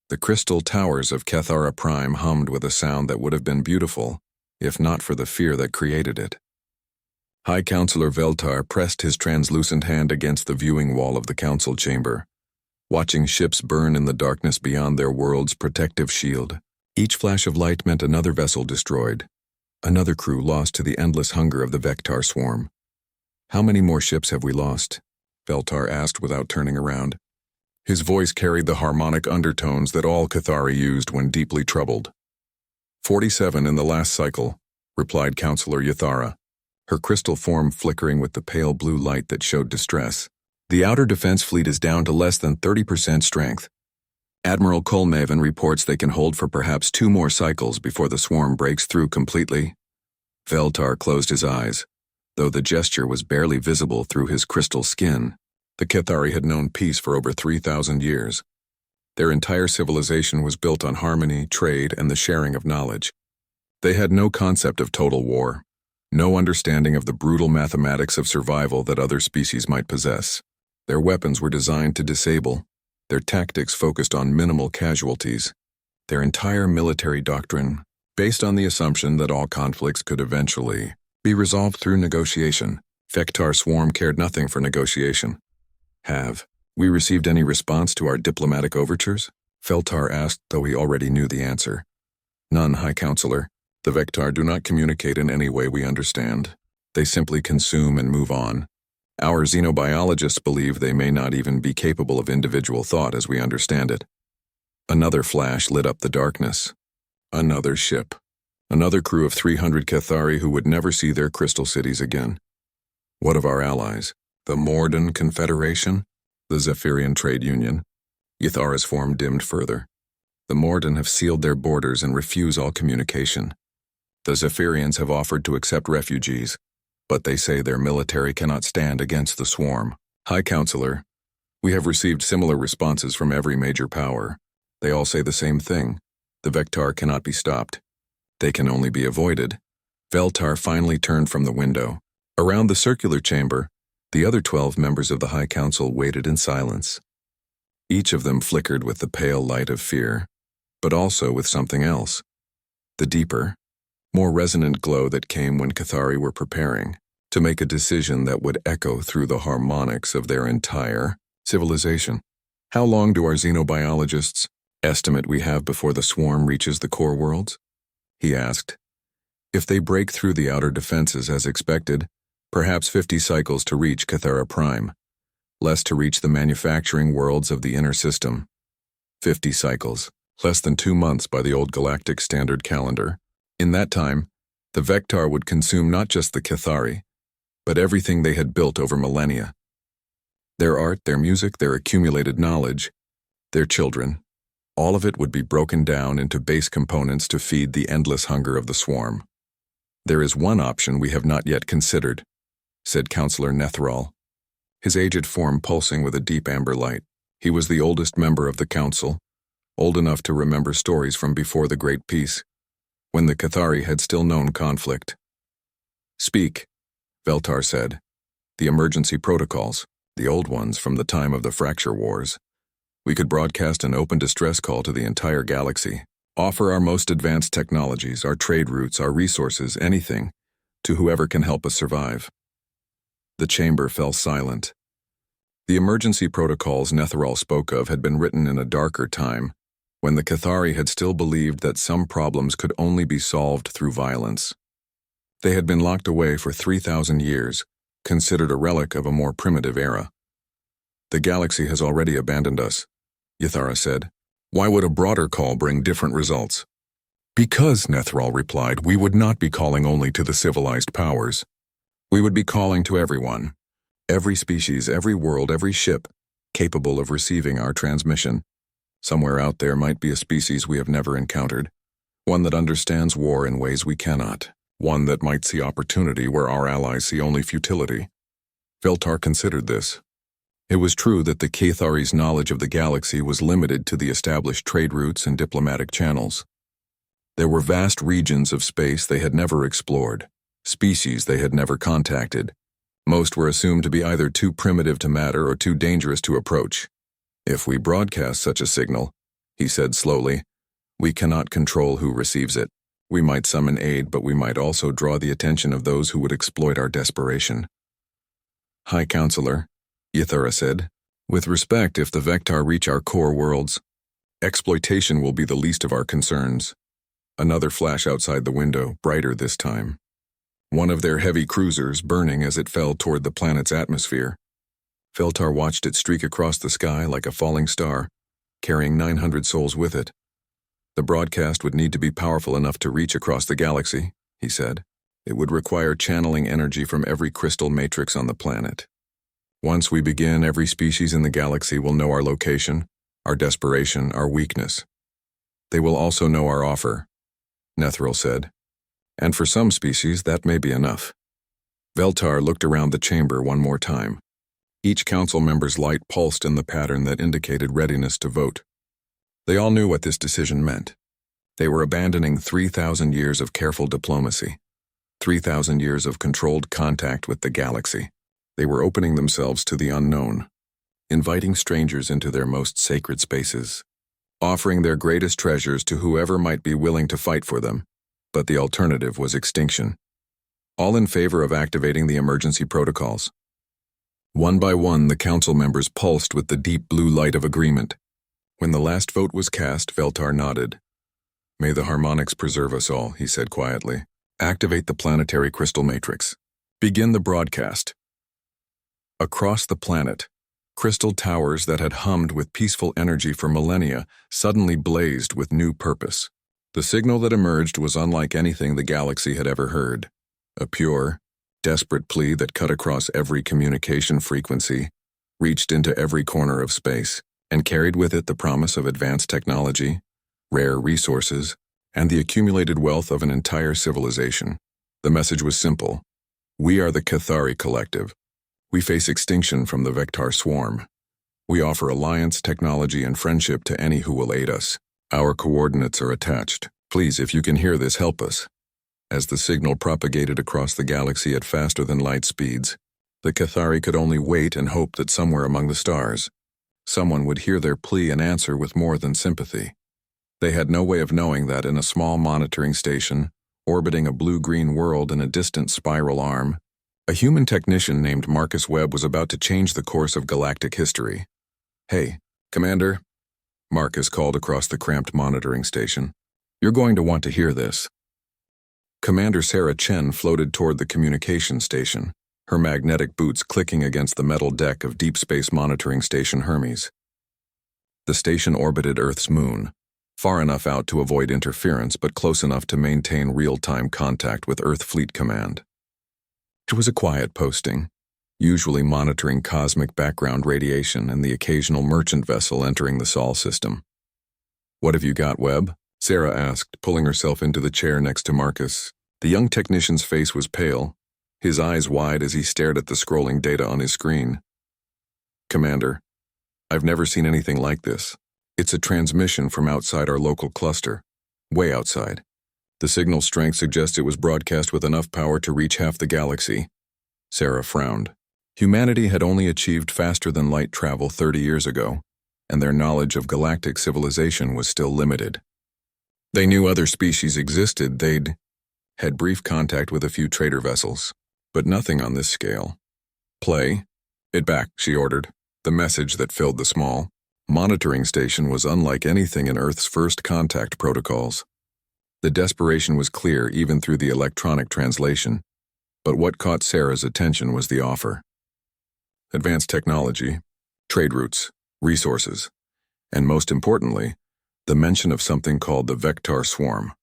The crystal towers of Kethara Prime hummed with a sound that would have been beautiful, if not for the fear that created it. High Counselor Veltar pressed his translucent hand against the viewing wall of the council chamber, watching ships burn in the darkness beyond their world's protective shield. Each flash of light meant another vessel destroyed, another crew lost to the endless hunger of the Vectar swarm. "How many more ships have we lost?" Veltar asked without turning around. His voice carried the harmonic undertones that all Cathari used when deeply troubled. 47 in the last cycle," replied Counselor Yathara, her crystal form flickering with the pale blue light that showed distress. "The outer defense fleet is down to less than 30% strength. Admiral Colmaven reports they can hold for perhaps 2 more cycles before the swarm breaks through completely." Veltar closed his eyes, though the gesture was barely visible through his crystal skin. The Cathari had known peace for over 3,000 years. Their entire civilization was built on harmony, trade, and the sharing of knowledge. They had no concept of total war, no understanding of the brutal mathematics of survival that other species might possess. Their weapons were designed to disable, their tactics focused on minimal casualties, their entire military doctrine based on the assumption that all conflicts could eventually be resolved through negotiation. Vectar Swarm cared nothing for negotiation. "Have we received any response to our diplomatic overtures?" Veltar asked, though he already knew the answer. "None, High Counselor. The Vectar do not communicate in any way we understand. They simply consume and move on. Our xenobiologists believe they may not even be capable of individual thought as we understand it." Another flash lit up the darkness. Another ship. Another crew of 300 Cathari who would never see their crystal cities again. What of our allies? The Mordan Confederation? The Zephyrian Trade Union? Yathara's form dimmed further. The Mordan have sealed their borders and refuse all communication. The Zephyrians have offered to accept refugees, but they say their military cannot stand against the swarm. "High Counselor, we have received similar responses from every major power. They all say the same thing. The Vectar cannot be stopped. They can only be avoided." Veltar finally turned from the window. Around the circular chamber, the other 12 members of the High Council waited in silence. Each of them flickered with the pale light of fear, but also with something else. The deeper, more resonant glow that came when Cathari were preparing to make a decision that would echo through the harmonics of their entire civilization. "How long do our xenobiologists estimate we have before the swarm reaches the core worlds?" he asked. "If they break through the outer defenses as expected, perhaps 50 cycles to reach Kethara Prime, less to reach the manufacturing worlds of the inner system. 50 cycles, less than 2 months by the old galactic standard calendar. In that time, the Vectar would consume not just the Cathari, but everything they had built over millennia. Their art, their music, their accumulated knowledge, their children, all of it would be broken down into base components to feed the endless hunger of the swarm. "There is one option we have not yet considered," said Counselor Nethral, his aged form pulsing with a deep amber light. He was the oldest member of the council, old enough to remember stories from before the Great Peace, when the Cathari had still known conflict. "Speak," Veltar said. "The emergency protocols, the old ones from the time of the Fracture Wars. We could broadcast an open distress call to the entire galaxy, offer our most advanced technologies, our trade routes, our resources, anything, to whoever can help us survive." The chamber fell silent. The emergency protocols Netheral spoke of had been written in a darker time, when the Cathari had still believed that some problems could only be solved through violence. They had been locked away for 3,000 years, considered a relic of a more primitive era. "The galaxy has already abandoned us," Yathara said. "Why would a broader call bring different results?" "Because," Nethral replied, "we would not be calling only to the civilized powers. We would be calling to everyone. Every species, every world, every ship, capable of receiving our transmission. Somewhere out there might be a species we have never encountered, one that understands war in ways we cannot, one that might see opportunity where our allies see only futility." Veltar considered this. It was true that the Cathari's knowledge of the galaxy was limited to the established trade routes and diplomatic channels. There were vast regions of space they had never explored, species they had never contacted. Most were assumed to be either too primitive to matter or too dangerous to approach. "If we broadcast such a signal," he said slowly. We cannot control who receives it. We might summon aid, but we might also draw the attention of those who would exploit our desperation. High Counselor, Ithara said, with respect, if the Vectar reach our core worlds, exploitation will be the least of our concerns. Another flash outside the window, brighter this time. One of their heavy cruisers burning as it fell toward the planet's atmosphere. Veltar watched it streak across the sky like a falling star, carrying 900 souls with it. The broadcast would need to be powerful enough to reach across the galaxy, he said. It would require channeling energy from every crystal matrix on the planet. Once we begin, every species in the galaxy will know our location, our desperation, our weakness. They will also know our offer, Nethril said. And for some species, that may be enough. Veltar looked around the chamber one more time. Each council member's light pulsed in the pattern that indicated readiness to vote. They all knew what this decision meant. They were abandoning 3,000 years of careful diplomacy, 3,000 years of controlled contact with the galaxy. They were opening themselves to the unknown, inviting strangers into their most sacred spaces, offering their greatest treasures to whoever might be willing to fight for them, but the alternative was extinction. All in favor of activating the emergency protocols. One by one, the council members pulsed with the deep blue light of agreement. When the last vote was cast, Veltar nodded. May the harmonics preserve us all, he said quietly. Activate the planetary crystal matrix. Begin the broadcast. Across the planet, crystal towers that had hummed with peaceful energy for millennia suddenly blazed with new purpose. The signal that emerged was unlike anything the galaxy had ever heard. A pure, desperate plea that cut across every communication frequency, reached into every corner of space, and carried with it the promise of advanced technology, rare resources, and the accumulated wealth of an entire civilization. The message was simple. We are the Cathari Collective. We face extinction from the Vectar swarm. We offer alliance, technology, and friendship to any who will aid us. Our coordinates are attached. Please, if you can hear this, help us. As the signal propagated across the galaxy at faster-than-light speeds, the Cathari could only wait and hope that somewhere among the stars, someone would hear their plea and answer with more than sympathy. They had no way of knowing that in a small monitoring station, orbiting a blue-green world in a distant spiral arm, a human technician named Marcus Webb was about to change the course of galactic history. Hey, Commander, Marcus called across the cramped monitoring station. You're going to want to hear this. Commander Sarah Chen floated toward the communication station, her magnetic boots clicking against the metal deck of Deep Space Monitoring Station Hermes. The station orbited Earth's moon, far enough out to avoid interference but close enough to maintain real-time contact with Earth Fleet Command. It was a quiet posting, usually monitoring cosmic background radiation and the occasional merchant vessel entering the Sol system. What have you got, Webb? Sarah asked, pulling herself into the chair next to Marcus. The young technician's face was pale, his eyes wide as he stared at the scrolling data on his screen. Commander, I've never seen anything like this. It's a transmission from outside our local cluster, way outside. The signal strength suggests it was broadcast with enough power to reach half the galaxy. Sarah frowned. Humanity had only achieved faster-than-light travel 30 years ago, and their knowledge of galactic civilization was still limited. They knew other species existed. They'd had brief contact with a few trader vessels, but nothing on this scale. Play it back, she ordered. The message that filled the small monitoring station was unlike anything in Earth's first contact protocols. The desperation was clear even through the electronic translation, but what caught Sarah's attention was the offer. Advanced technology, trade routes, resources, and most importantly, the mention of something called the Vectar Swarm.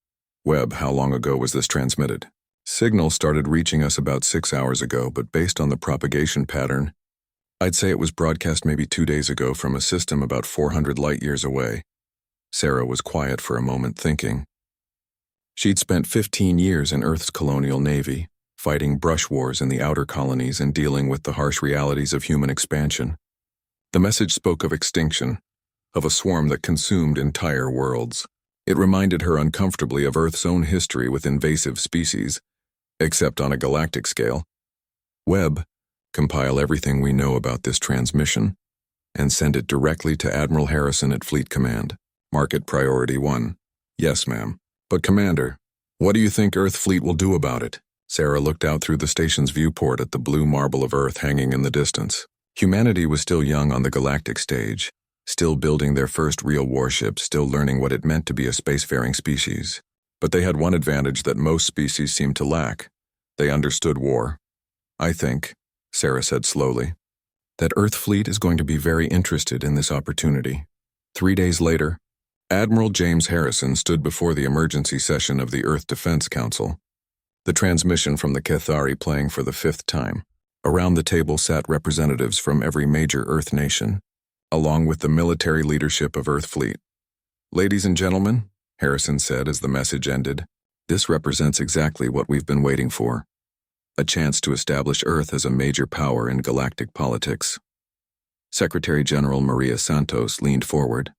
Webb, how long ago was this transmitted? Signal started reaching us about 6 hours ago, but based on the propagation pattern, I'd say it was broadcast maybe 2 days ago from a system about 400 light-years away. Sarah was quiet for a moment, thinking. She'd spent 15 years in Earth's colonial navy, fighting brush wars in the outer colonies and dealing with the harsh realities of human expansion. The message spoke of extinction, of a swarm that consumed entire worlds. It reminded her uncomfortably of Earth's own history with invasive species, except on a galactic scale. Webb, compile everything we know about this transmission and send it directly to Admiral Harrison at Fleet Command, Market Priority 1. Yes, ma'am. But Commander, what do you think Earth Fleet will do about it? Sarah looked out through the station's viewport at the blue marble of Earth hanging in the distance. Humanity was still young on the galactic stage, still building their first real warship, still learning what it meant to be a spacefaring species. But they had one advantage that most species seemed to lack. They understood war. I think, Sarah said slowly, that Earth Fleet is going to be very interested in this opportunity. 3 days later, Admiral James Harrison stood before the emergency session of the Earth Defense Council, the transmission from the Cathari playing for the 5th time. Around the table sat representatives from every major Earth nation, along with the military leadership of Earth Fleet. Ladies and gentlemen, Harrison said as the message ended, this represents exactly what we've been waiting for. A chance to establish Earth as a major power in galactic politics. Secretary General Maria Santos leaned forward.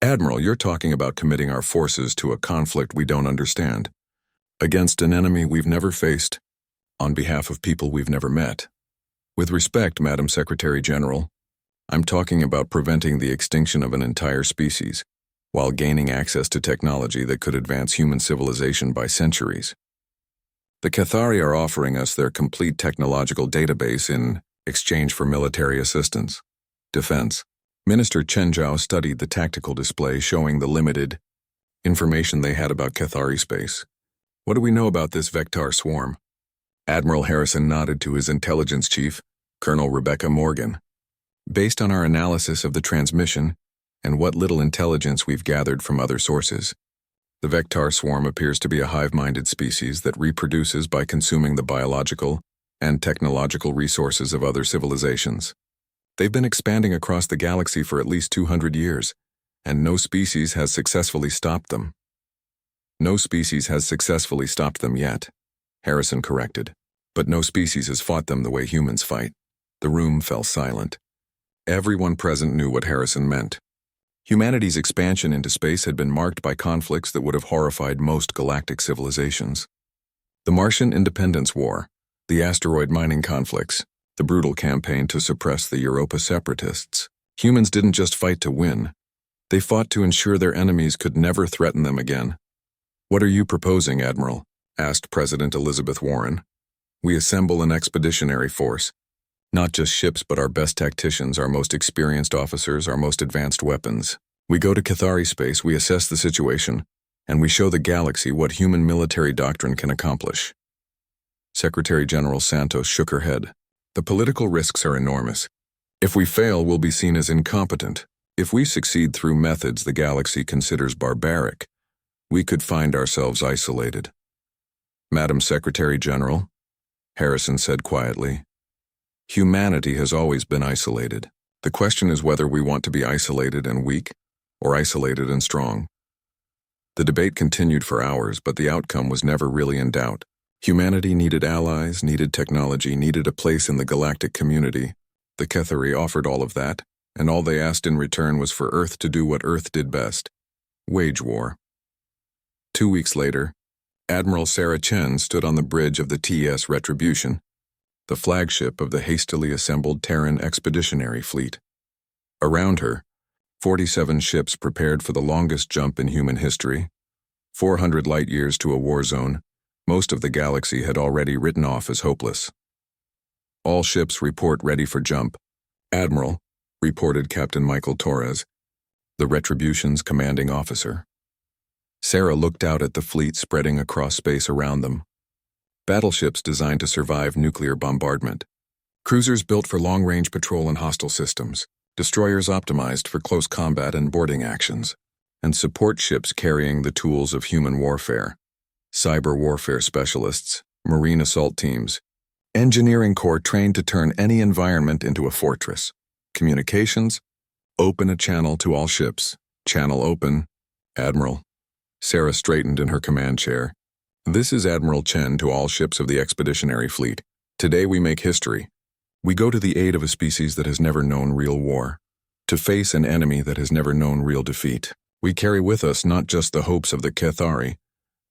Admiral, you're talking about committing our forces to a conflict we don't understand, against an enemy we've never faced, on behalf of people we've never met. With respect, Madam Secretary General, I'm talking about preventing the extinction of an entire species, while gaining access to technology that could advance human civilization by centuries. The Cathari are offering us their complete technological database in exchange for military assistance. Defense. Minister Chen Zhao studied the tactical display showing the limited information they had about Cathari space. What do we know about this Vectar swarm? Admiral Harrison nodded to his intelligence chief, Colonel Rebecca Morgan. Based on our analysis of the transmission and what little intelligence we've gathered from other sources, the Vectar swarm appears to be a hive-minded species that reproduces by consuming the biological and technological resources of other civilizations. They've been expanding across the galaxy for at least 200 years, and no species has successfully stopped them. No species has successfully stopped them yet, Harrison corrected, but no species has fought them the way humans fight. The room fell silent. Everyone present knew what Harrison meant. Humanity's expansion into space had been marked by conflicts that would have horrified most galactic civilizations. The Martian Independence War, the asteroid mining conflicts, the brutal campaign to suppress the Europa separatists. Humans didn't just fight to win. They fought to ensure their enemies could never threaten them again. What are you proposing, Admiral? Asked President Elizabeth Warren. We assemble an expeditionary force. Not just ships, but our best tacticians, our most experienced officers, our most advanced weapons. We go to Cathari space, we assess the situation, and we show the galaxy what human military doctrine can accomplish. Secretary General Santos shook her head. The political risks are enormous. If we fail, we'll be seen as incompetent. If we succeed through methods the galaxy considers barbaric, we could find ourselves isolated. Madam Secretary General, Harrison said quietly, humanity has always been isolated. The question is whether we want to be isolated and weak, or isolated and strong. The debate continued for hours, but the outcome was never really in doubt. Humanity needed allies, needed technology, needed a place in the galactic community. The Cathari offered all of that, and all they asked in return was for Earth to do what Earth did best: wage war. 2 weeks later, Admiral Sarah Chen stood on the bridge of the TS Retribution, the flagship of the hastily assembled Terran Expeditionary Fleet. Around her, 47 ships prepared for the longest jump in human history, 400 light-years to a war zone. Most of the galaxy had already written off as hopeless. All ships report ready for jump. Admiral, reported Captain Michael Torres, the Retribution's commanding officer. Sarah looked out at the fleet spreading across space around them. Battleships designed to survive nuclear bombardment. Cruisers built for long-range patrol and hostile systems. Destroyers optimized for close combat and boarding actions. And support ships carrying the tools of human warfare. Cyber warfare specialists, marine assault teams, engineering corps trained to turn any environment into a fortress. Communications, open a channel to all ships. Channel open. Admiral. Sarah straightened in her command chair. This is Admiral Chen to all ships of the Expeditionary Fleet. Today we make history. We go to the aid of a species that has never known real war, to face an enemy that has never known real defeat. We carry with us not just the hopes of the Cathari,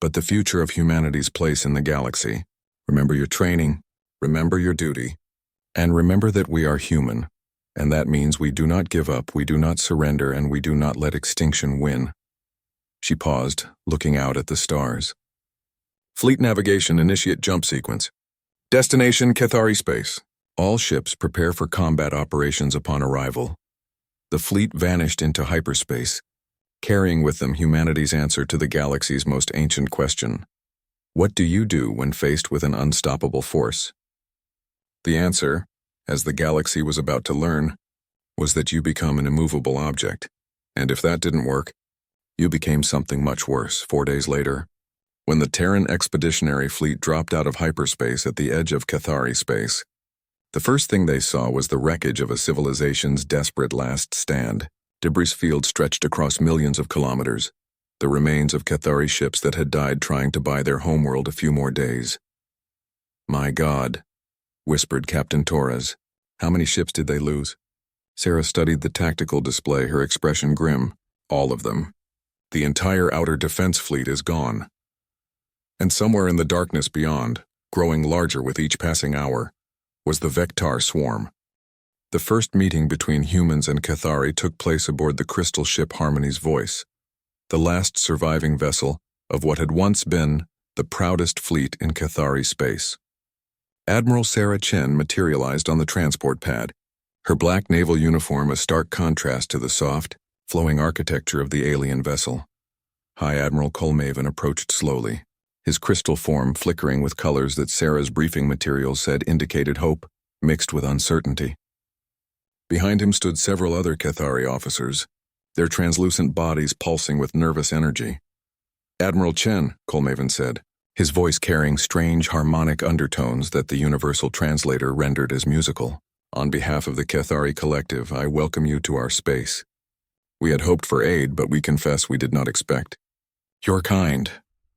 but the future of humanity's place in the galaxy. Remember your training, remember your duty, and remember that we are human, And that means we do not give up, we do not surrender, and we do not let extinction win. She paused, looking out at the stars. Fleet navigation initiate jump sequence. Destination Cathari space. All ships prepare for combat operations upon arrival. The fleet vanished into hyperspace, carrying with them humanity's answer to the galaxy's most ancient question. What do you do when faced with an unstoppable force? The answer, as the galaxy was about to learn, was that you become an immovable object. And if that didn't work, you became something much worse. 4 days later, when the Terran Expeditionary Fleet dropped out of hyperspace at the edge of Cathari space, the first thing they saw was the wreckage of a civilization's desperate last stand. Debris fields stretched across millions of kilometers, the remains of Cathari ships that had died trying to buy their homeworld a few more days. My God, whispered Captain Torres. How many ships did they lose? Sarah studied the tactical display, her expression grim. All of them. The entire outer defense fleet is gone. And somewhere in the darkness beyond, growing larger with each passing hour, was the Vectar swarm. The first meeting between humans and Cathari took place aboard the crystal ship Harmony's Voice, the last surviving vessel of what had once been the proudest fleet in Cathari space. Admiral Sarah Chen materialized on the transport pad, her black naval uniform a stark contrast to the soft, flowing architecture of the alien vessel. High Admiral Colmaven approached slowly, his crystal form flickering with colors that Sarah's briefing materials said indicated hope, mixed with uncertainty. Behind him stood several other Cathari officers, their translucent bodies pulsing with nervous energy. Admiral Chen, Colmaven said, his voice carrying strange harmonic undertones that the universal translator rendered as musical. On behalf of the Cathari Collective, I welcome you to our space. We had hoped for aid, but we confess we did not expect. Your kind.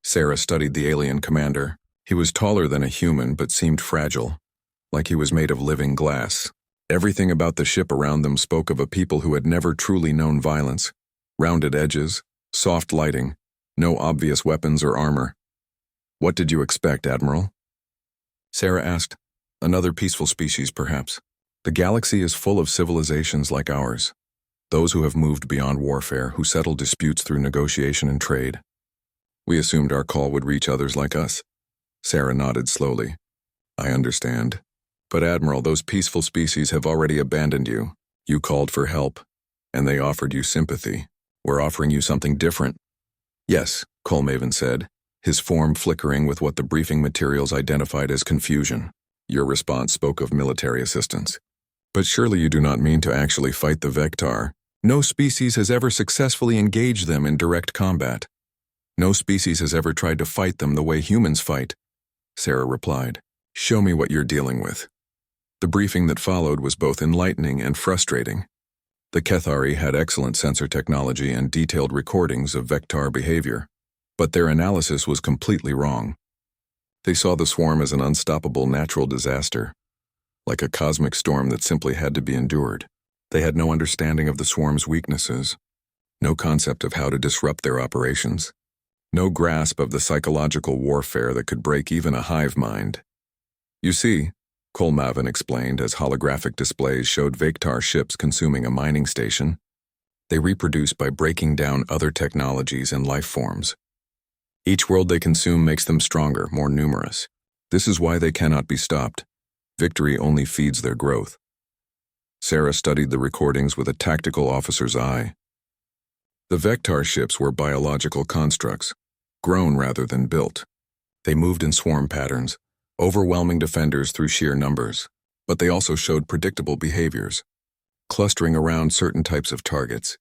Sarah studied the alien commander. He was taller than a human, but seemed fragile, like he was made of living glass. Everything about the ship around them spoke of a people who had never truly known violence. Rounded edges, soft lighting, no obvious weapons or armor. What did you expect, Admiral? Sarah asked. Another peaceful species, perhaps. The galaxy is full of civilizations like ours. Those who have moved beyond warfare, who settle disputes through negotiation and trade. We assumed our call would reach others like us. Sarah nodded slowly. I understand. But Admiral, those peaceful species have already abandoned you. You called for help, and they offered you sympathy. We're offering you something different. Yes, Colmaven said, his form flickering with what the briefing materials identified as confusion. Your response spoke of military assistance. But surely you do not mean to actually fight the Vectar. No species has ever successfully engaged them in direct combat. No species has ever tried to fight them the way humans fight. Sarah replied, Show me what you're dealing with. The briefing that followed was both enlightening and frustrating. The Cathari had excellent sensor technology and detailed recordings of Vectar behavior, but their analysis was completely wrong. They saw the swarm as an unstoppable natural disaster, like a cosmic storm that simply had to be endured. They had no understanding of the swarm's weaknesses, no concept of how to disrupt their operations, no grasp of the psychological warfare that could break even a hive mind. You see, Colmaven explained as holographic displays showed Vectar ships consuming a mining station. They reproduce by breaking down other technologies and life forms. Each world they consume makes them stronger, more numerous. This is why they cannot be stopped. Victory only feeds their growth. Sarah studied the recordings with a tactical officer's eye. The Vectar ships were biological constructs, grown rather than built. They moved in swarm patterns, overwhelming defenders through sheer numbers, but they also showed predictable behaviors, clustering around certain types of targets,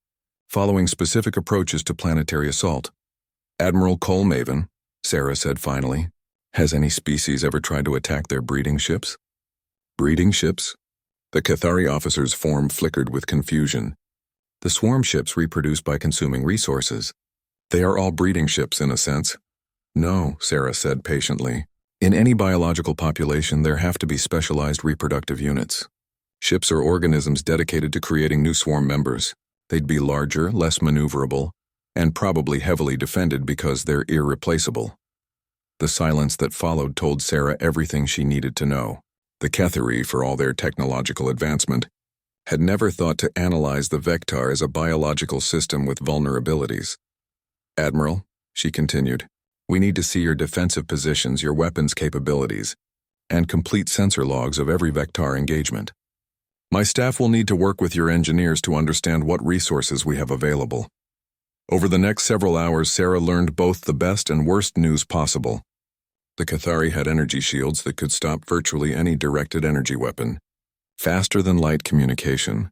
following specific approaches to planetary assault. Admiral Colmaven, Sarah said finally, has any species ever tried to attack their breeding ships? Breeding ships? The Cathari officer's form flickered with confusion. The swarm ships reproduce by consuming resources. They are all breeding ships in a sense. No, Sarah said patiently. In any biological population, there have to be specialized reproductive units. Ships are organisms dedicated to creating new swarm members. They'd be larger, less maneuverable, and probably heavily defended because they're irreplaceable. The silence that followed told Sarah everything she needed to know. The Cathari, for all their technological advancement, had never thought to analyze the Vectar as a biological system with vulnerabilities. "Admiral," she continued, "we need to see your defensive positions, your weapons capabilities, and complete sensor logs of every Vectar engagement. My staff will need to work with your engineers to understand what resources we have available." Over the next several hours, Sarah learned both the best and worst news possible. The Cathari had energy shields that could stop virtually any directed energy weapon, faster-than-light communication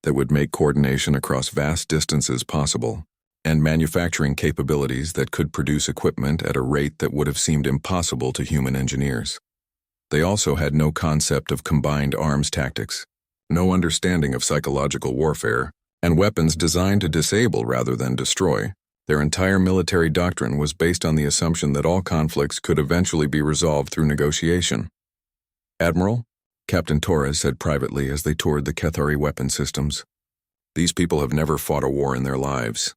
that would make coordination across vast distances possible, and manufacturing capabilities that could produce equipment at a rate that would have seemed impossible to human engineers. They also had no concept of combined arms tactics, no understanding of psychological warfare, and weapons designed to disable rather than destroy. Their entire military doctrine was based on the assumption that all conflicts could eventually be resolved through negotiation. "Admiral," Captain Torres said privately as they toured the Cathari weapon systems, "these people have never fought a war in their lives.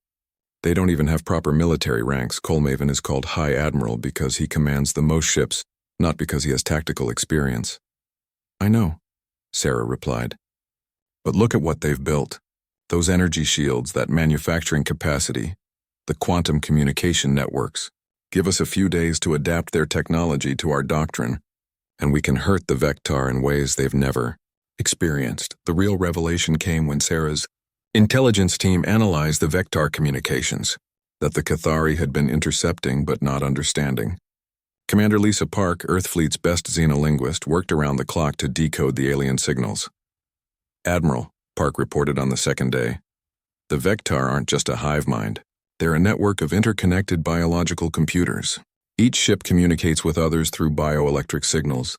They don't even have proper military ranks. Colmaven is called High Admiral because he commands the most ships, not because he has tactical experience." "I know," Sarah replied. "But look at what they've built. Those energy shields, that manufacturing capacity, the quantum communication networks. Give us a few days to adapt their technology to our doctrine, and we can hurt the Vectar in ways they've never experienced." The real revelation came when Sarah's intelligence team analyzed the Vectar communications that the Cathari had been intercepting but not understanding. Commander Lisa Park, Earthfleet's best xenolinguist, worked around the clock to decode the alien signals. "Admiral," Park reported on the second day, "the Vectar aren't just a hive mind. They're a network of interconnected biological computers. Each ship communicates with others through bioelectric signals.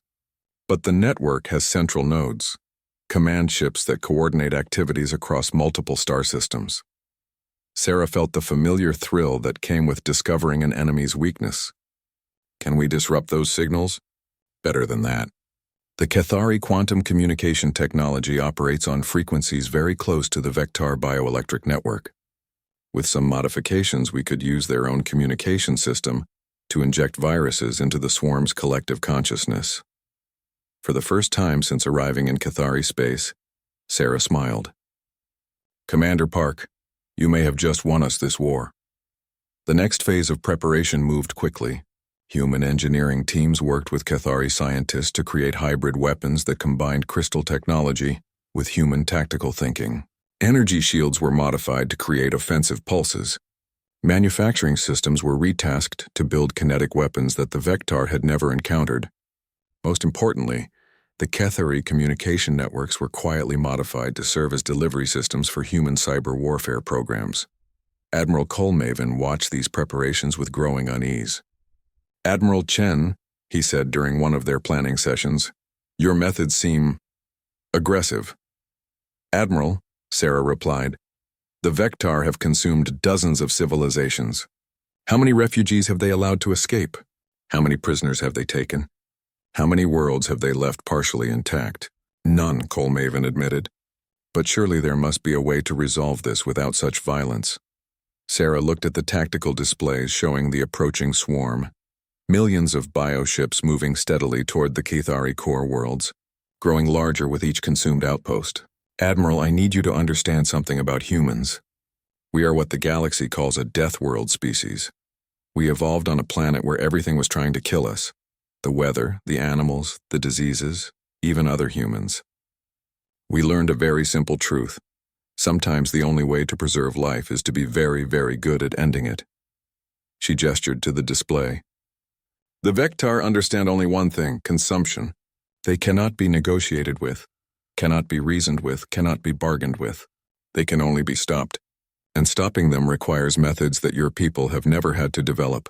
But the network has central nodes, command ships that coordinate activities across multiple star systems." Sarah felt the familiar thrill that came with discovering an enemy's weakness. Can we disrupt those signals? Better than that. The Cathari quantum communication technology operates on frequencies very close to the Vectar bioelectric network. With some modifications, we could use their own communication system to inject viruses into the swarm's collective consciousness. For the first time since arriving in Cathari space, Sarah smiled. "Commander Park, you may have just won us this war." The next phase of preparation moved quickly. Human engineering teams worked with Cathari scientists to create hybrid weapons that combined crystal technology with human tactical thinking. Energy shields were modified to create offensive pulses. Manufacturing systems were retasked to build kinetic weapons that the Vectar had never encountered. Most importantly, the Cathari communication networks were quietly modified to serve as delivery systems for human cyber warfare programs. Admiral Colmaven watched these preparations with growing unease. "Admiral Chen," he said during one of their planning sessions, "your methods seem aggressive." "Admiral," Sarah replied, "the Vectar have consumed dozens of civilizations. How many refugees have they allowed to escape? How many prisoners have they taken? How many worlds have they left partially intact?" "None," Colmaven admitted. "But surely there must be a way to resolve this without such violence." Sarah looked at the tactical displays showing the approaching swarm. Millions of bioships moving steadily toward the Cathari core worlds, growing larger with each consumed outpost. "Admiral, I need you to understand something about humans. We are what the galaxy calls a death world species. We evolved on a planet where everything was trying to kill us. The weather, the animals, the diseases, even other humans. We learned a very simple truth. Sometimes the only way to preserve life is to be very, very good at ending it." She gestured to the display. "The Vectar understand only one thing: consumption. They cannot be negotiated with, cannot be reasoned with, cannot be bargained with. They can only be stopped. And stopping them requires methods that your people have never had to develop."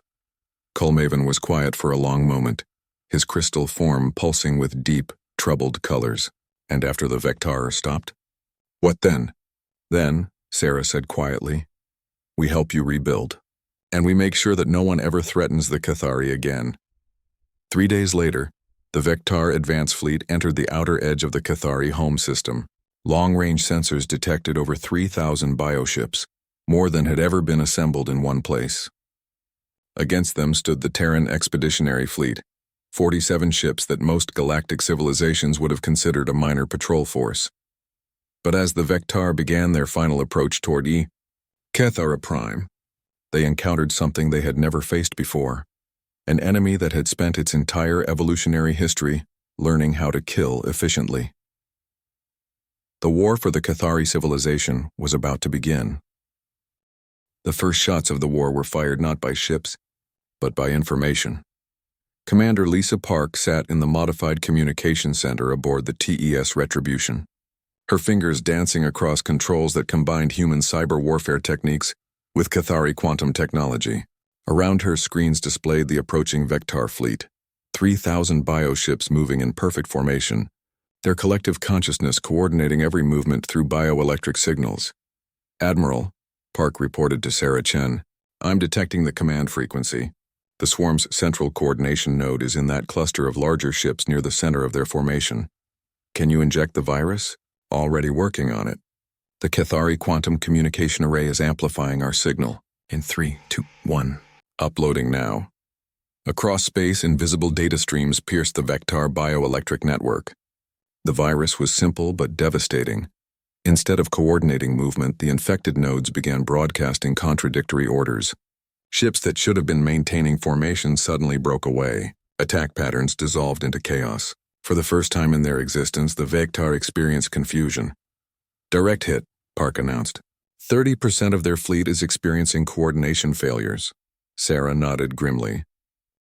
Colmaven was quiet for a long moment, his crystal form pulsing with deep, troubled colors. "And after the Vectar stopped? What then?" "Then," Sarah said quietly, "we help you rebuild. And we make sure that no one ever threatens the Cathari again." 3 days later, the Vectar advance fleet entered the outer edge of the Cathari home system. Long-range sensors detected over 3,000 bioships, more than had ever been assembled in one place. Against them stood the Terran Expeditionary Fleet, 47 ships that most galactic civilizations would have considered a minor patrol force. But as the Vectar began their final approach toward Cathara Prime, they encountered something they had never faced before, an enemy that had spent its entire evolutionary history learning how to kill efficiently. The war for the Cathari civilization was about to begin. The first shots of the war were fired not by ships, but by information. Commander Lisa Park sat in the modified communication center aboard the TES Retribution, her fingers dancing across controls that combined human cyber warfare techniques with Cathari quantum technology. Around her, screens displayed the approaching Vectar fleet, 3,000 bioships moving in perfect formation, their collective consciousness coordinating every movement through bioelectric signals. "Admiral," Park reported to Sarah Chen, "I'm detecting the command frequency. The swarm's central coordination node is in that cluster of larger ships near the center of their formation. Can you inject the virus? Already working on it. The Cathari quantum communication array is amplifying our signal. In 3, 2, 1. Uploading now." Across space, invisible data streams pierced the Vectar bioelectric network. The virus was simple but devastating. Instead of coordinating movement, the infected nodes began broadcasting contradictory orders. Ships that should have been maintaining formation suddenly broke away. Attack patterns dissolved into chaos. For the first time in their existence, the Vectar experienced confusion. "Direct hit," Park announced. 30% of their fleet is experiencing coordination failures." Sarah nodded grimly.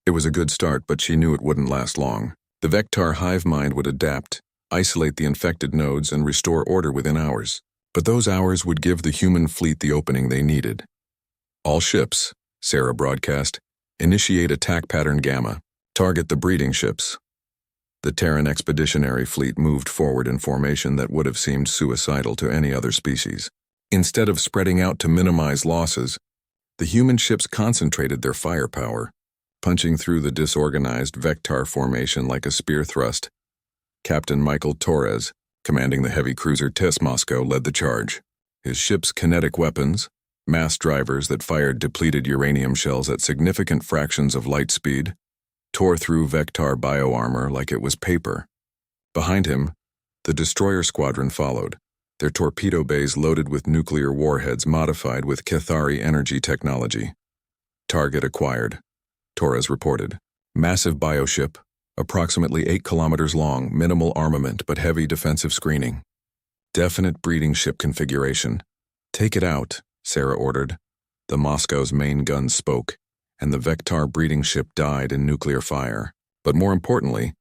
It was a good start, but she knew it wouldn't last long. The Vectar hive mind would adapt, isolate the infected nodes, and restore order within hours. But those hours would give the human fleet the opening they needed. "All ships," Sarah broadcast, "initiate attack pattern Gamma. Target the breeding ships." The Terran expeditionary fleet moved forward in formation that would have seemed suicidal to any other species. Instead of spreading out to minimize losses, the human ships concentrated their firepower, punching through the disorganized Vectar formation like a spear thrust. Captain Michael Torres, commanding the heavy cruiser Tess Moscow, led the charge. His ship's kinetic weapons, mass drivers that fired depleted uranium shells at significant fractions of light speed, tore through Vectar bioarmor like it was paper. Behind him, the destroyer squadron followed, their torpedo bays loaded with nuclear warheads modified with Cathari energy technology. "Target acquired," Torres reported. "Massive bioship, approximately 8 kilometers long, minimal armament but heavy defensive screening. Definite breeding ship configuration. Take it out," Sarah ordered. The Moscow's main gun spoke, and the Vectar breeding ship died in nuclear fire. But more importantly,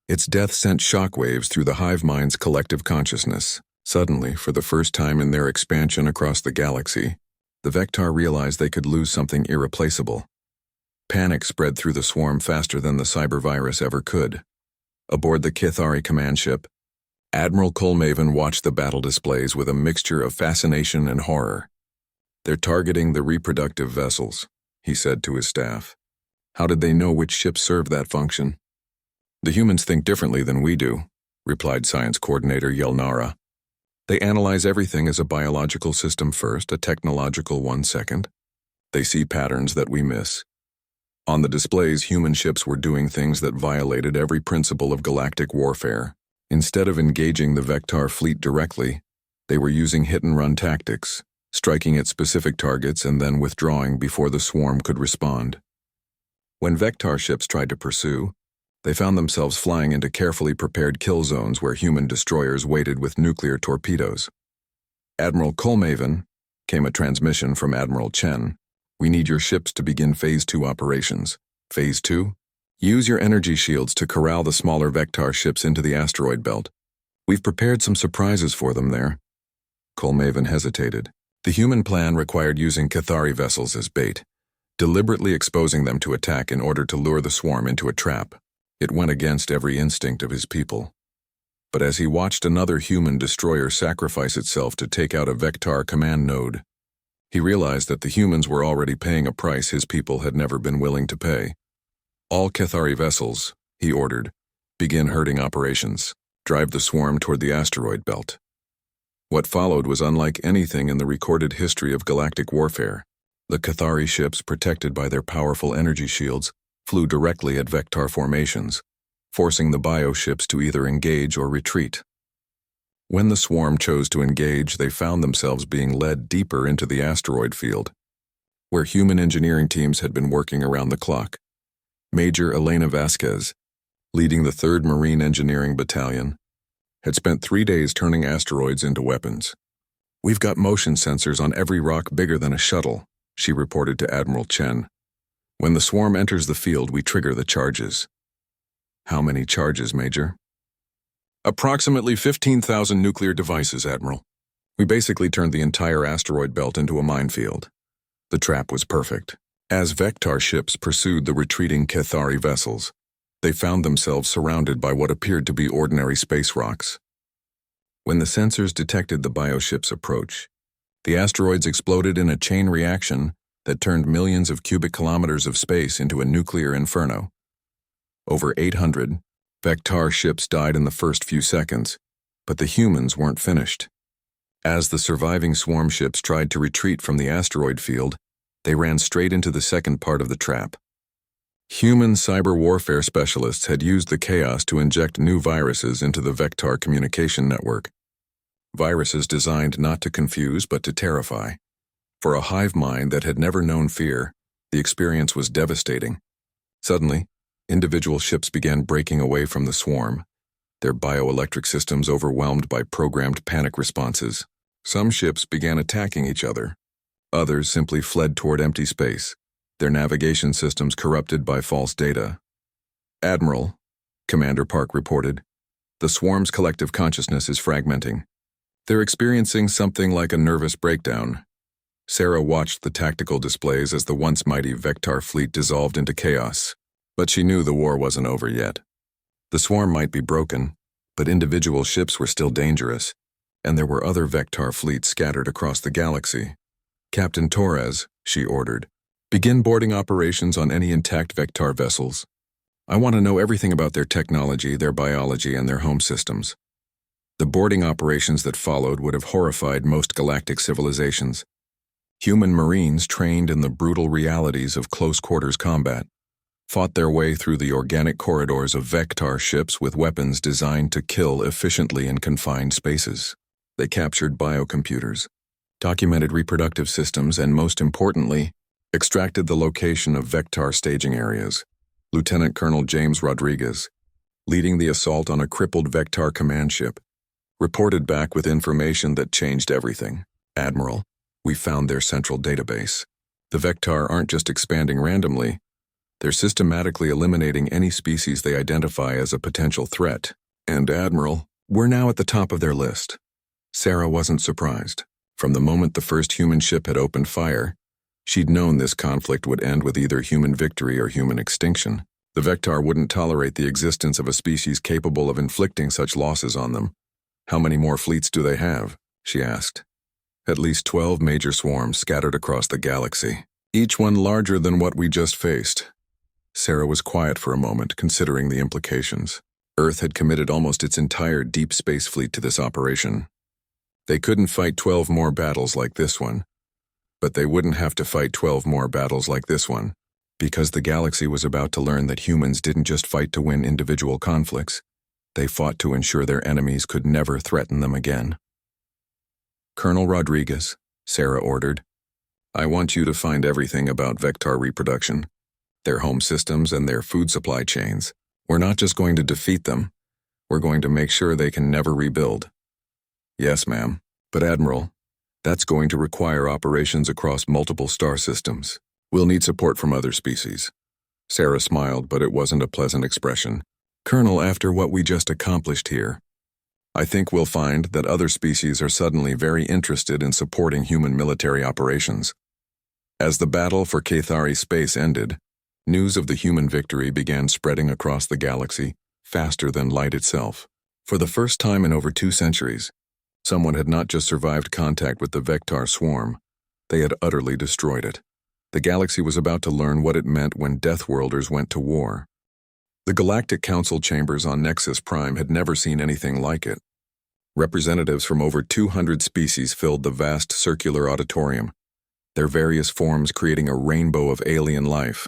its death sent shockwaves through the hive mind's collective consciousness. Suddenly, for the first time in their expansion across the galaxy, the Vectar realized they could lose something irreplaceable. Panic spread through the swarm faster than the cyber virus ever could. Aboard the Cathari command ship, Admiral Colmaven watched the battle displays with a mixture of fascination and horror. "They're targeting the reproductive vessels," he said to his staff. "How did they know which ships served that function?" "The humans think differently than we do," replied Science Coordinator Yelnara. "They analyze everything as a biological system first, a technological one second. They see patterns that we miss. On the displays, human ships were doing things that violated every principle of galactic warfare. Instead of engaging the Vectar fleet directly, they were using hit-and-run tactics, striking at specific targets and then withdrawing before the swarm could respond. When Vectar ships tried to pursue, they found themselves flying into carefully prepared kill zones where human destroyers waited with nuclear torpedoes. "Admiral Colmaven," came a transmission from Admiral Chen, "we need your ships to begin Phase 2 operations." "Phase 2? Use your energy shields to corral the smaller Vectar ships into the asteroid belt. We've prepared some surprises for them there." Colmaven hesitated. The human plan required using Cathari vessels as bait, deliberately exposing them to attack in order to lure the swarm into a trap. It went against every instinct of his people. But as he watched another human destroyer sacrifice itself to take out a Vectar command node, he realized that the humans were already paying a price his people had never been willing to pay. "All Cathari vessels," he ordered, "begin herding operations. Drive the swarm toward the asteroid belt." What followed was unlike anything in the recorded history of galactic warfare. The Cathari ships, protected by their powerful energy shields, flew directly at Vectar formations, forcing the bioships to either engage or retreat. When the swarm chose to engage, they found themselves being led deeper into the asteroid field, where human engineering teams had been working around the clock. Major Elena Vasquez, leading the 3rd Marine Engineering Battalion, had spent 3 days turning asteroids into weapons. "We've got motion sensors on every rock bigger than a shuttle," she reported to Admiral Chen. "When the swarm enters the field, we trigger the charges." "How many charges, Major?" "Approximately 15,000 nuclear devices, Admiral. We basically turned the entire asteroid belt into a minefield." The trap was perfect. As Vectar ships pursued the retreating Cathari vessels, they found themselves surrounded by what appeared to be ordinary space rocks. When the sensors detected the bioship's approach, the asteroids exploded in a chain reaction that turned millions of cubic kilometers of space into a nuclear inferno. Over 800 Vectar ships died in the first few seconds, but the humans weren't finished. As the surviving swarm ships tried to retreat from the asteroid field, they ran straight into the second part of the trap. Human cyber warfare specialists had used the chaos to inject new viruses into the Vectar communication network. Viruses designed not to confuse but to terrify. For a hive mind that had never known fear, the experience was devastating. Suddenly, individual ships began breaking away from the swarm, their bioelectric systems overwhelmed by programmed panic responses. Some ships began attacking each other. Others simply fled toward empty space, their navigation systems corrupted by false data. "Admiral," Commander Park reported, "the swarm's collective consciousness is fragmenting. They're experiencing something like a nervous breakdown." Sarah watched the tactical displays as the once mighty Vectar fleet dissolved into chaos. But she knew the war wasn't over yet. The swarm might be broken, but individual ships were still dangerous, and there were other Vectar fleets scattered across the galaxy. "Captain Torres," she ordered, "begin boarding operations on any intact Vectar vessels. I want to know everything about their technology, their biology, and their home systems." The boarding operations that followed would have horrified most galactic civilizations. Human Marines trained in the brutal realities of close-quarters combat fought their way through the organic corridors of Vectar ships with weapons designed to kill efficiently in confined spaces. They captured biocomputers, documented reproductive systems, and most importantly, extracted the location of Vectar staging areas. Lieutenant Colonel James Rodriguez, leading the assault on a crippled Vectar command ship, reported back with information that changed everything. "Admiral, we found their central database. The Vectar aren't just expanding randomly, they're systematically eliminating any species they identify as a potential threat. And Admiral, we're now at the top of their list." Sarah wasn't surprised. From the moment the first human ship had opened fire, she'd known this conflict would end with either human victory or human extinction. The Vectar wouldn't tolerate the existence of a species capable of inflicting such losses on them. "How many more fleets do they have?" she asked. "At least 12 major swarms scattered across the galaxy, each one larger than what we just faced." Sarah was quiet for a moment, considering the implications. Earth had committed almost its entire deep space fleet to this operation. They couldn't fight 12 more battles like this one, but they wouldn't have to fight 12 more battles like this one, because the galaxy was about to learn that humans didn't just fight to win individual conflicts, they fought to ensure their enemies could never threaten them again. "Colonel Rodriguez," Sarah ordered, "I want you to find everything about Vectar reproduction, their home systems, and their food supply chains. We're not just going to defeat them, we're going to make sure they can never rebuild." "Yes, ma'am. But Admiral, that's going to require operations across multiple star systems. We'll need support from other species." Sarah smiled, but it wasn't a pleasant expression. "Colonel, after what we just accomplished here, I think we'll find that other species are suddenly very interested in supporting human military operations." As the battle for Cathari space ended, news of the human victory began spreading across the galaxy, faster than light itself. For the first time in over 2 centuries, someone had not just survived contact with the Vectar swarm, they had utterly destroyed it. The galaxy was about to learn what it meant when Deathworlders went to war. The Galactic Council chambers on Nexus Prime had never seen anything like it. Representatives from over 200 species filled the vast circular auditorium, their various forms creating a rainbow of alien life.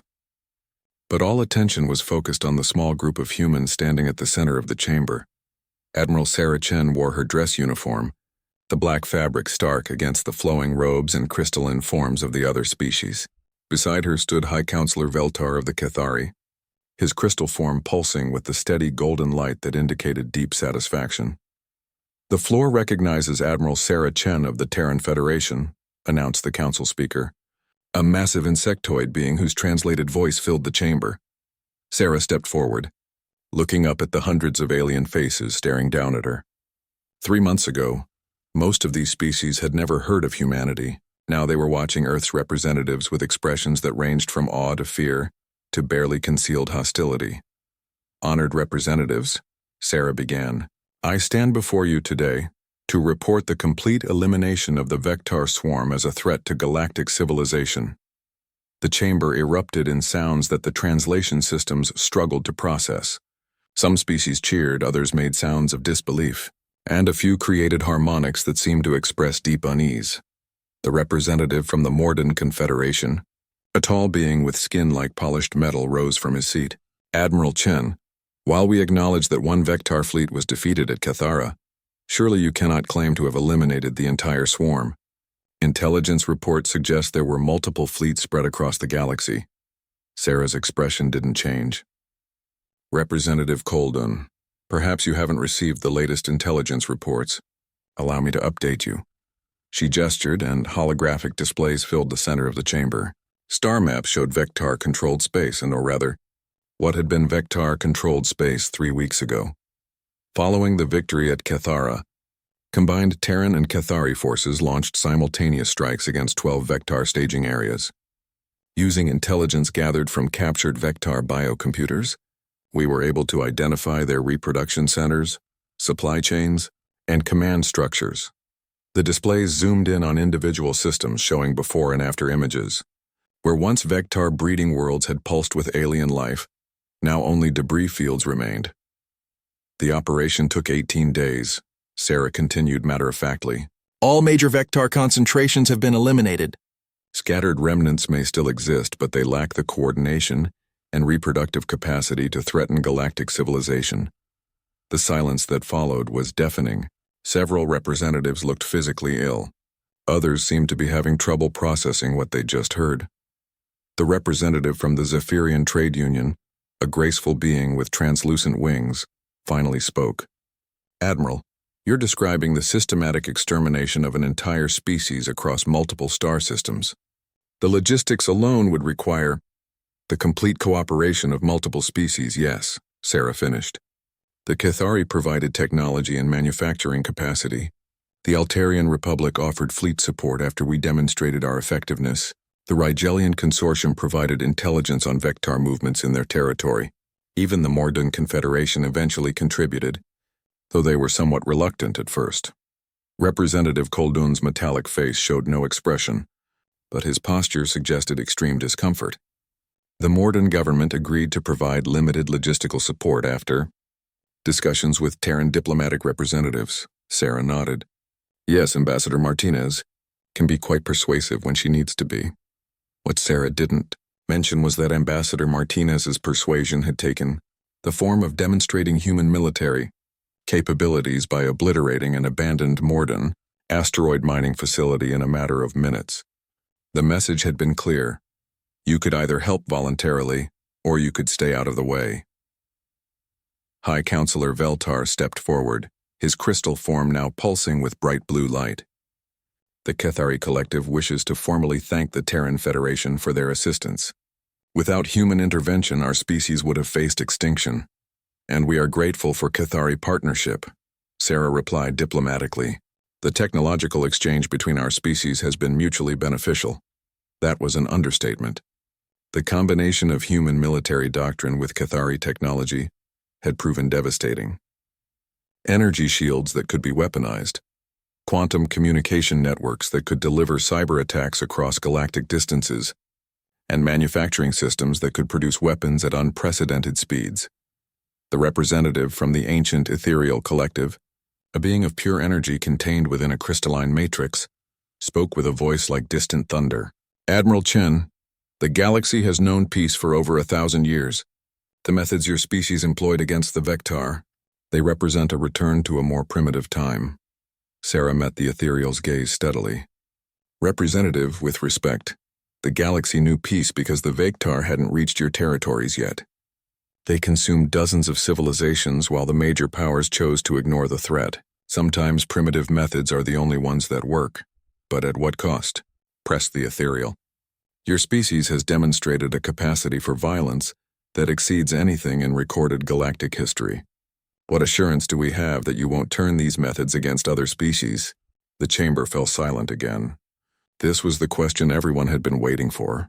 But all attention was focused on the small group of humans standing at the center of the chamber. Admiral Sarah Chen wore her dress uniform, the black fabric stark against the flowing robes and crystalline forms of the other species. Beside her stood High Counselor Veltar of the Cathari, his crystal form pulsing with the steady golden light that indicated deep satisfaction. "The floor recognizes Admiral Sarah Chen of the Terran Federation," announced the council speaker, a massive insectoid being whose translated voice filled the chamber. Sarah stepped forward, looking up at the hundreds of alien faces staring down at her. 3 months ago, most of these species had never heard of humanity. Now they were watching Earth's representatives with expressions that ranged from awe to fear to barely concealed hostility. "Honored representatives," Sarah began, "I stand before you today to report the complete elimination of the Vectar swarm as a threat to galactic civilization." The chamber erupted in sounds that the translation systems struggled to process. Some species cheered, others made sounds of disbelief, and a few created harmonics that seemed to express deep unease. The representative from the Morden Confederation, a tall being with skin like polished metal, rose from his seat. "Admiral Chen, while we acknowledge that one Vectar fleet was defeated at Cathara, surely you cannot claim to have eliminated the entire swarm. Intelligence reports suggest there were multiple fleets spread across the galaxy." Sarah's expression didn't change. "Representative Koldun, perhaps you haven't received the latest intelligence reports. Allow me to update you." She gestured, and holographic displays filled the center of the chamber. Star maps showed Vectar-controlled space, or rather, what had been Vectar-controlled space 3 weeks ago. Following the victory at Cathara, combined Terran and Cathari forces launched simultaneous strikes against 12 Vectar staging areas. Using intelligence gathered from captured Vectar biocomputers, we were able to identify their reproduction centers, supply chains, and command structures. The displays zoomed in on individual systems, showing before and after images. Where once Vectar breeding worlds had pulsed with alien life, now only debris fields remained. "The operation took 18 days, Sarah continued matter-of-factly. "All major Vectar concentrations have been eliminated. Scattered remnants may still exist, but they lack the coordination and reproductive capacity to threaten galactic civilization." The silence that followed was deafening. Several representatives looked physically ill. Others seemed to be having trouble processing what they'd just heard. The representative from the Zephyrian Trade Union, a graceful being with translucent wings, finally spoke. "Admiral, you're describing the systematic extermination of an entire species across multiple star systems. The logistics alone would require the complete cooperation of multiple species, yes," Sarah finished. "The Cathari provided technology and manufacturing capacity. The Altarian Republic offered fleet support after we demonstrated our effectiveness. The Rigelian Consortium provided intelligence on Vectar movements in their territory. Even the Morden Confederation eventually contributed, though they were somewhat reluctant at first." Representative Koldun's metallic face showed no expression, but his posture suggested extreme discomfort. "The Morden government agreed to provide limited logistical support after discussions with Terran diplomatic representatives." Sarah nodded. "Yes, Ambassador Martinez can be quite persuasive when she needs to be." What Sarah didn't mention was that Ambassador Martinez's persuasion had taken the form of demonstrating human military capabilities by obliterating an abandoned Morden asteroid mining facility in a matter of minutes. The message had been clear. You could either help voluntarily, or you could stay out of the way. High Counselor Veltar stepped forward, his crystal form now pulsing with bright blue light. "The Cathari Collective wishes to formally thank the Terran Federation for their assistance. Without human intervention, our species would have faced extinction, and we are grateful for Cathari partnership," Sarah replied diplomatically. "The technological exchange between our species has been mutually beneficial." That was an understatement. The combination of human military doctrine with Cathari technology had proven devastating. Energy shields that could be weaponized, quantum communication networks that could deliver cyber attacks across galactic distances, and manufacturing systems that could produce weapons at unprecedented speeds. The representative from the ancient ethereal collective, a being of pure energy contained within a crystalline matrix, spoke with a voice like distant thunder. "Admiral Chen, the galaxy has known peace for over 1,000 years. The methods your species employed against the Vectar They represent a return to a more primitive time. Sarah met the ethereal's gaze steadily. Representative, with respect, the galaxy knew peace because the Vectar hadn't reached your territories yet. They consumed dozens of civilizations while the major powers chose to ignore the threat. Sometimes primitive methods are the only ones that work. But at what cost? Pressed the ethereal. Your species has demonstrated a capacity for violence that exceeds anything in recorded galactic history. What assurance do we have that you won't turn these methods against other species? The chamber fell silent again. This was the question everyone had been waiting for.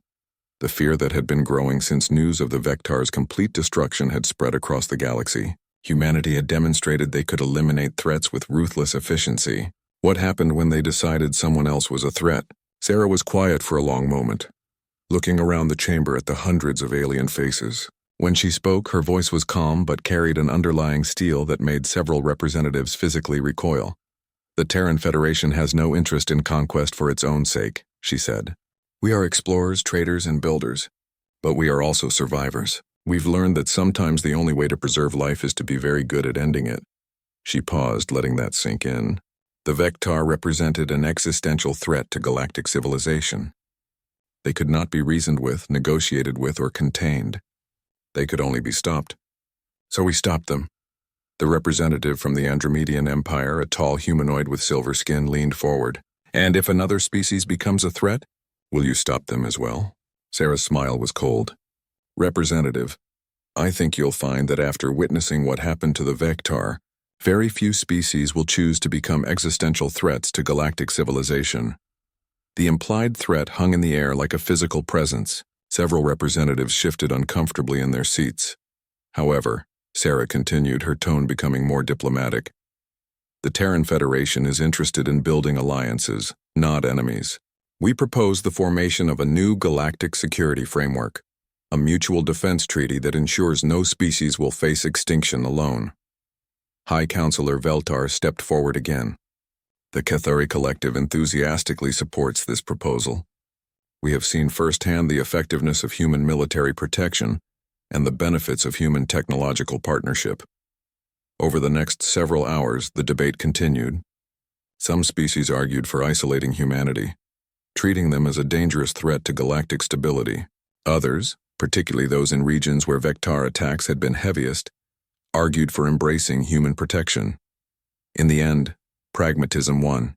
The fear that had been growing since news of the Vectar's complete destruction had spread across the galaxy. Humanity had demonstrated they could eliminate threats with ruthless efficiency. What happened when they decided someone else was a threat? Sarah was quiet for a long moment, looking around the chamber at the hundreds of alien faces. When she spoke, her voice was calm but carried an underlying steel that made several representatives physically recoil. The Terran Federation has no interest in conquest for its own sake, she said. We are explorers, traders, and builders, but we are also survivors. We've learned that sometimes the only way to preserve life is to be very good at ending it. She paused, letting that sink in. The Vectar represented an existential threat to galactic civilization. They could not be reasoned with, negotiated with, or contained. They could only be stopped. So we stopped them. The representative from the Andromedian Empire, a tall humanoid with silver skin, leaned forward. And if another species becomes a threat, will you stop them as well? Sarah's smile was cold. Representative, I think you'll find that after witnessing what happened to the Vectar, very few species will choose to become existential threats to galactic civilization. The implied threat hung in the air like a physical presence. Several representatives shifted uncomfortably in their seats. However, Sarah continued, her tone becoming more diplomatic. The Terran Federation is interested in building alliances, not enemies. We propose the formation of a new galactic security framework, a mutual defense treaty that ensures no species will face extinction alone. High Counselor Veltar stepped forward again. The Cathari Collective enthusiastically supports this proposal. We have seen firsthand the effectiveness of human military protection and the benefits of human technological partnership. Over the next several hours, the debate continued. Some species argued for isolating humanity, treating them as a dangerous threat to galactic stability. Others, particularly those in regions where Vectar attacks had been heaviest, argued for embracing human protection. In the end, pragmatism won.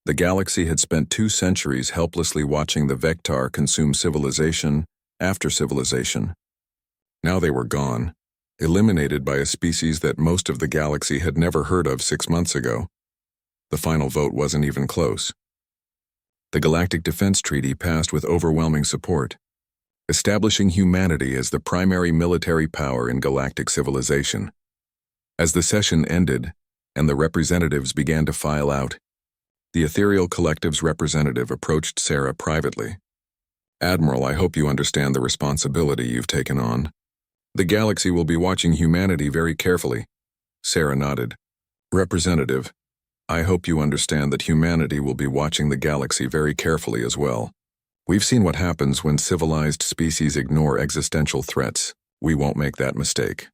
The galaxy had spent 2 centuries helplessly watching the Vectar consume civilization after civilization. Now they were gone, eliminated by a species that most of the galaxy had never heard of 6 months ago. The final vote wasn't even close. The Galactic Defense Treaty passed with overwhelming support, establishing humanity as the primary military power in galactic civilization. As the session ended and the representatives began to file out, the Ethereal Collective's representative approached Sarah privately. Admiral, I hope you understand the responsibility you've taken on. The galaxy will be watching humanity very carefully. Sarah nodded. Representative, I hope you understand that humanity will be watching the galaxy very carefully as well. We've seen what happens when civilized species ignore existential threats. We won't make that mistake.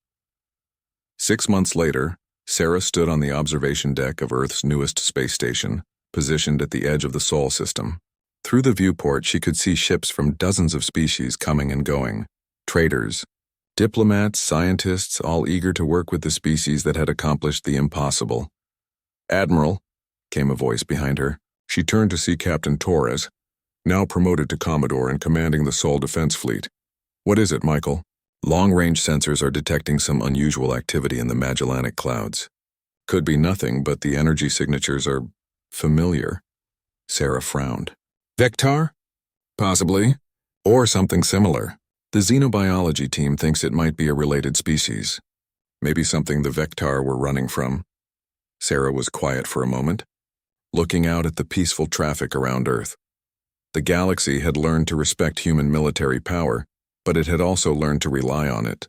6 months later, Sarah stood on the observation deck of Earth's newest space station, positioned at the edge of the Sol system. Through the viewport, she could see ships from dozens of species coming and going. Traders, diplomats, scientists, all eager to work with the species that had accomplished the impossible. Admiral, came a voice behind her. She turned to see Captain Torres, now promoted to Commodore and commanding the Sol Defense Fleet. What is it, Michael? Long-range sensors are detecting some unusual activity in the Magellanic clouds. Could be nothing, but the energy signatures are familiar. Sarah frowned. Vectar? Possibly. Or something similar. The xenobiology team thinks it might be a related species. Maybe something the Vectar were running from. Sarah was quiet for a moment, looking out at the peaceful traffic around Earth. The galaxy had learned to respect human military power, but it had also learned to rely on it.